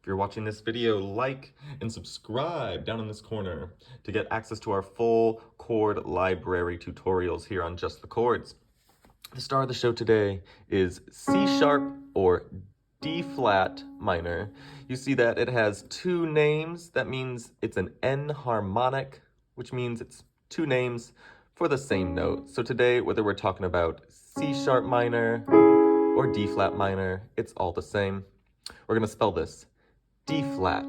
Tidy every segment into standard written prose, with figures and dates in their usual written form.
If you're watching this video, like and subscribe down in this corner to get access to our full chord library tutorials here on Just the Chords. The star of the show today is C sharp or D flat minor. You see that it has two names. That means it's an N harmonic, which means it's two names for the same note. So today, whether we're talking about C sharp minor or D flat minor, it's all the same. We're going to spell this D flat,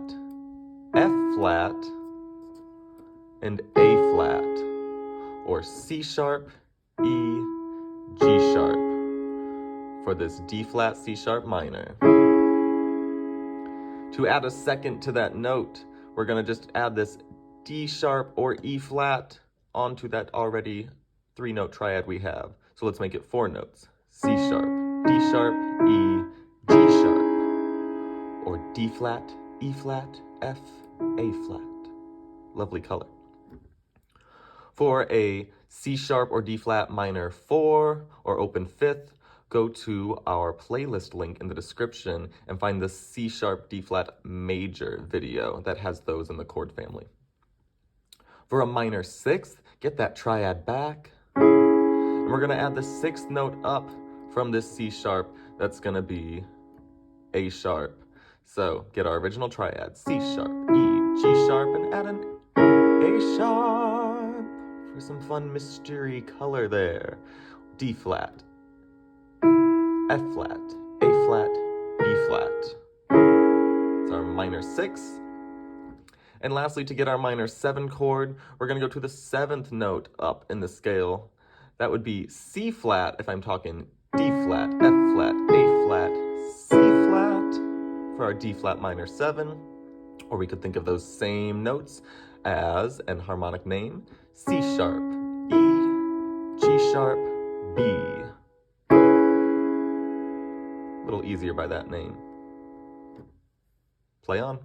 F flat, and A flat, or C sharp, E, G sharp, for this D flat C sharp minor. To add a second to that note, we're going to just add this D sharp or E flat onto that already three-note triad we have. So let's make it four notes. C sharp, D sharp, E, G sharp, or D flat, E flat, F, A flat. Lovely color. For a C sharp or D flat minor 4 or open 5th, go to our playlist link in the description and find the C sharp D flat major video that has those in the chord family. For a minor 6th, get that triad back, and we're going to add the 6th note up from this C sharp. That's going to be A sharp. So get our original triad, C sharp, E, G sharp, and add an A sharp for some fun mystery color there. D flat, F flat, A flat, B flat. It's our minor 6. And lastly, to get our minor 7 chord, we're going to go to the 7th note up in the scale. That would be C flat if I'm talking D flat, F flat, A flat, C flat for our D flat minor 7. Or we could think of those same notes as an harmonic name, C sharp, E, G sharp, B. A little easier by that name. Play on.